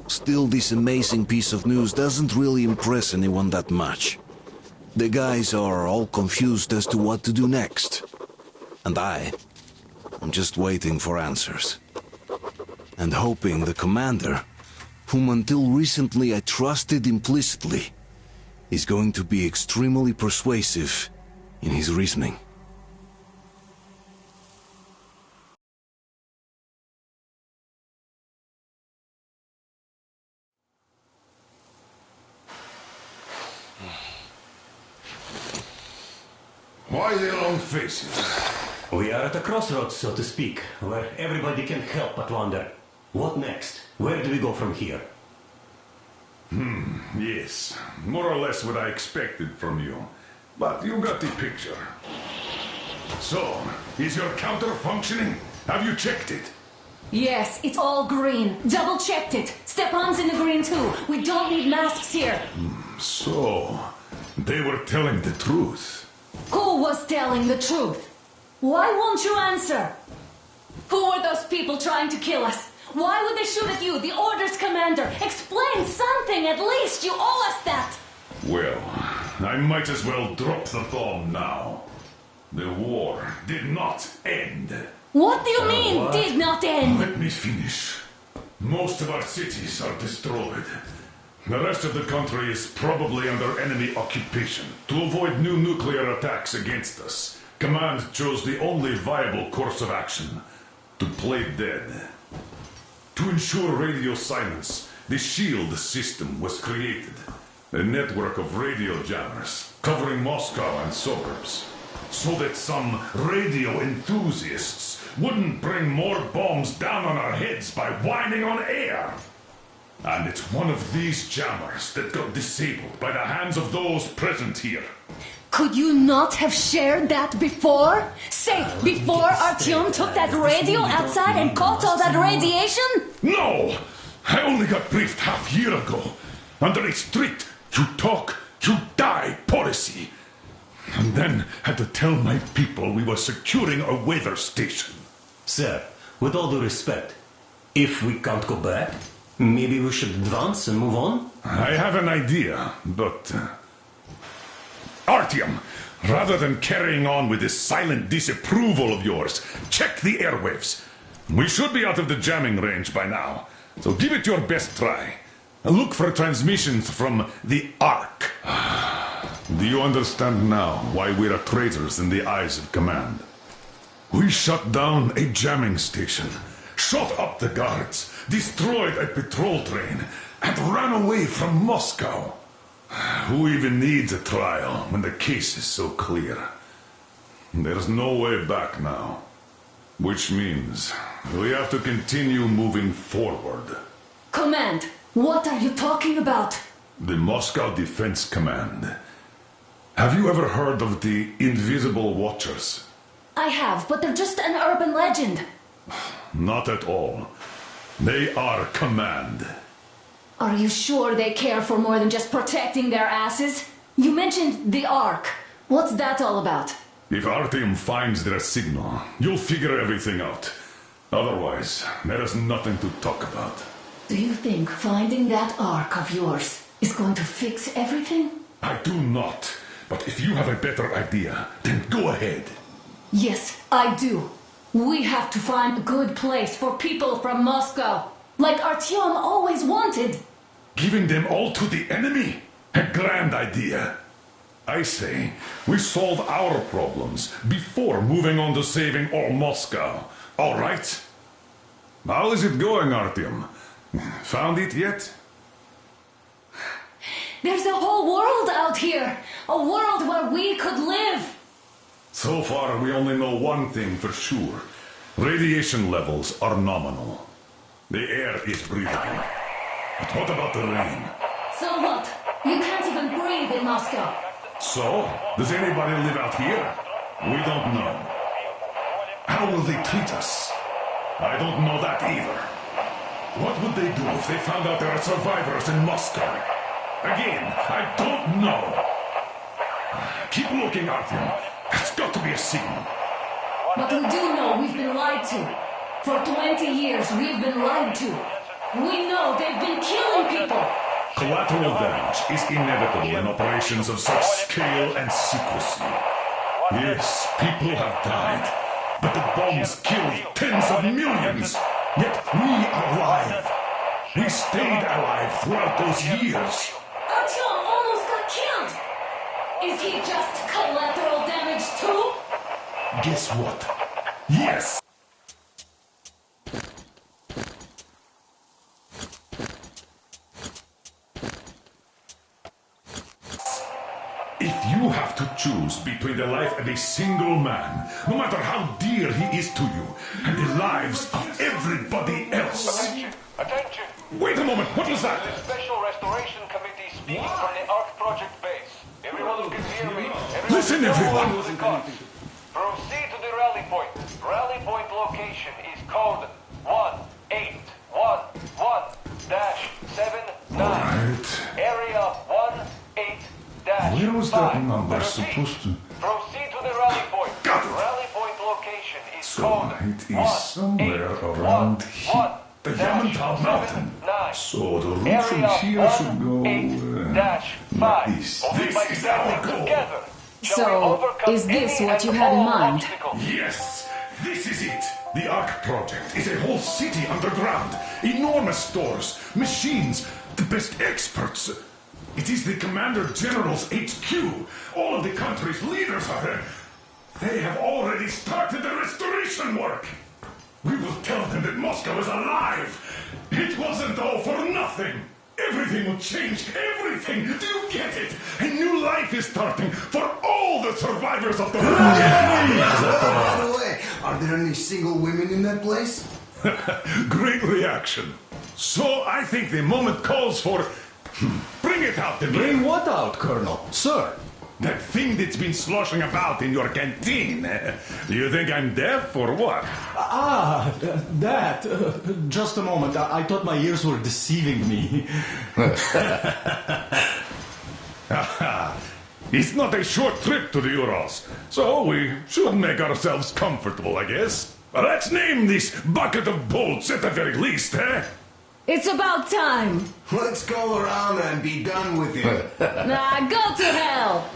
Still, this amazing piece of news doesn't really impress anyone that much. The guys are all confused as to what to do next. And I'm just waiting for answers. And hoping the commander, whom until recently I trusted implicitly, is going to be extremely persuasive in his reasoning. Why the long faces? We are at a crossroads, so to speak, where everybody can help but wonder. What next? Where do we go from here? Yes. More or less what I expected from you. But you got the picture. So, is your counter functioning? Have you checked it? Yes, it's all green. Double checked it. Stepan's in the green too. We don't need masks here. So, they were telling the truth. Who was telling the truth? Why won't you answer? Who were those people trying to kill us? Why would they shoot at you, the Order's commander? Explain something, at least. You owe us that. Well, I might as well drop the bomb now. The war did not end. What do you mean, did not end? Let me finish. Most of our cities are destroyed. The rest of the country is probably under enemy occupation. To avoid new nuclear attacks against us, Command chose the only viable course of action: to play dead. To ensure radio silence, the SHIELD system was created. A network of radio jammers covering Moscow and suburbs, so that some radio enthusiasts wouldn't bring more bombs down on our heads by whining on air. And it's one of these jammers that got disabled by the hands of those present here. Could you not have shared that before? Say, before Artyom took that radio outside and caught all that radiation? No! I only got briefed half year ago. Under a strict, you talk, you die policy. And then had to tell my people we were securing a weather station. Sir, with all due respect, if we can't go back, maybe we should advance and move on? I have an idea, but... Artyom, rather than carrying on with this silent disapproval of yours, check the airwaves. We should be out of the jamming range by now, so give it your best try. Look for transmissions from the Ark. Do you understand now why we're traitors in the eyes of Command? We shut down a jamming station, shot up the guards, destroyed a patrol train, and ran away from Moscow. Who even needs a trial when the case is so clear? There's no way back now. Which means we have to continue moving forward. Command, what are you talking about? The Moscow Defense Command. Have you ever heard of the Invisible Watchers? I have, but they're just an urban legend. Not at all. They are Command. Are you sure they care for more than just protecting their asses? You mentioned the Ark. What's that all about? If Artyom finds their signal, you'll figure everything out. Otherwise, there is nothing to talk about. Do you think finding that Ark of yours is going to fix everything? I do not. But if you have a better idea, then go ahead. Yes, I do. We have to find a good place for people from Moscow, like Artyom always wanted. Giving them all to the enemy? A grand idea. I say, we solve our problems before moving on to saving all Moscow. All right? How is it going, Artyom? Found it yet? There's a whole world out here. A world where we could live. So far, we only know one thing for sure. Radiation levels are nominal. The air is breathable. But what about the rain? So what? You can't even breathe in Moscow. So? Does anybody live out here? We don't know. How will they treat us? I don't know that either. What would they do if they found out there are survivors in Moscow? Again, I don't know. Keep looking, Artyom. There's got to be a signal. But we do know we've been lied to. For 20 years, we've been lied to. We know they've been killing people. Collateral damage is inevitable in operations of such scale and secrecy. Yes, people have died, but the bombs killed tens of millions. Yet we are alive. We stayed alive throughout those years. Artyom almost got killed. Is he just collateral damage too? Guess what? Yes! If you have to choose between the life of a single man, no matter how dear he is to you, and the lives of everybody else... Attention! Wait a moment, what was that? The Special Restoration Committee speaking from the Ark Project base. Everyone who can hear me, Listen, everyone! Proceed to the rally point. Rally point location is code 1811-79. Right. Area 18-5. Where was that number supposed to... Proceed to the rally point. Got it. Rally point location is So code it is somewhere around here. The Yamantau Mountain. So the route from here should go... northeast. This is our goal. So, is this what you had in mind? Yes, this is it. The Ark Project is a whole city underground. Enormous stores, machines, the best experts. It is the Commander General's HQ. All of the country's leaders are there. They have already started the restoration work. We will tell them that Moscow is alive. It wasn't all for nothing. Everything will change. Everything. Do you get it? A new life is starting for all the survivors of the war. By the way, are there any single women in that place? Great reaction. So I think the moment calls for... Bring it out, Demir. Bring what out, Colonel? Sir? That thing that's been sloshing about in your canteen. Do you think I'm deaf or what? That. Just a moment. I thought my ears were deceiving me. It's not a short trip to the Urals, so we should make ourselves comfortable, I guess. Let's name this bucket of bolts at the very least, eh? It's about time. Let's go around and be done with it. Nah, go to hell.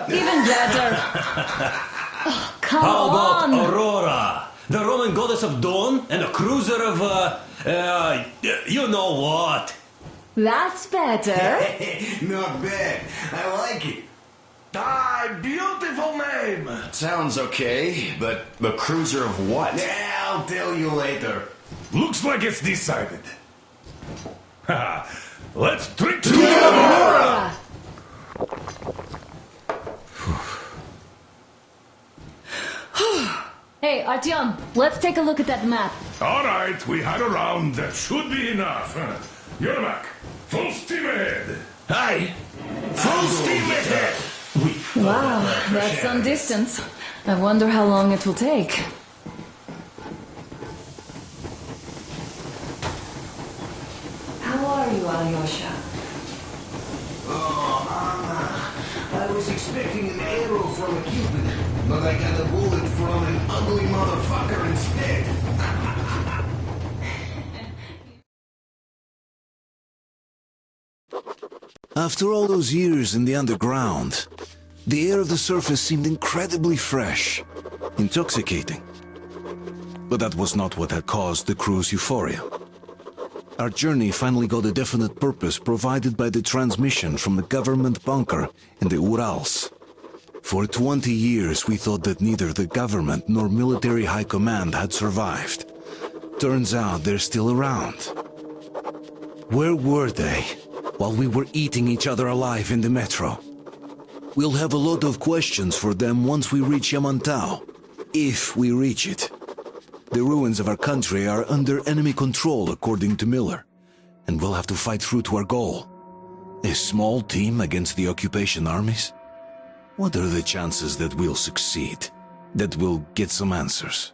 Even better. Oh, come How about on. Aurora, the Roman goddess of dawn, and a cruiser of, you know what? That's better. Not bad. I like it. Beautiful name. Sounds okay, but the cruiser of what? Yeah, I'll tell you later. Looks like it's decided. Let's drink to Aurora. Hey, Artyom, let's take a look at that map. All right, we had a round. That should be enough. Yermak, full steam ahead. Aye. Full steam ahead. Wow, that's some distance. I wonder how long it will take. How are you, Alyosha? Oh, Anna. I was expecting an arrow from a Cupid, but I got a bullet from an ugly motherfucker instead. After all those years in the underground, the air of the surface seemed incredibly fresh, intoxicating. But that was not what had caused the crew's euphoria. Our journey finally got a definite purpose provided by the transmission from the government bunker in the Urals. For 20 years we thought that neither the government nor military high command had survived. Turns out they're still around. Where were they while we were eating each other alive in the metro? We'll have a lot of questions for them once we reach Yamantau, if we reach it. The ruins of our country are under enemy control, according to Miller, and we'll have to fight through to our goal. A small team against the occupation armies? What are the chances that we'll succeed? That we'll get some answers?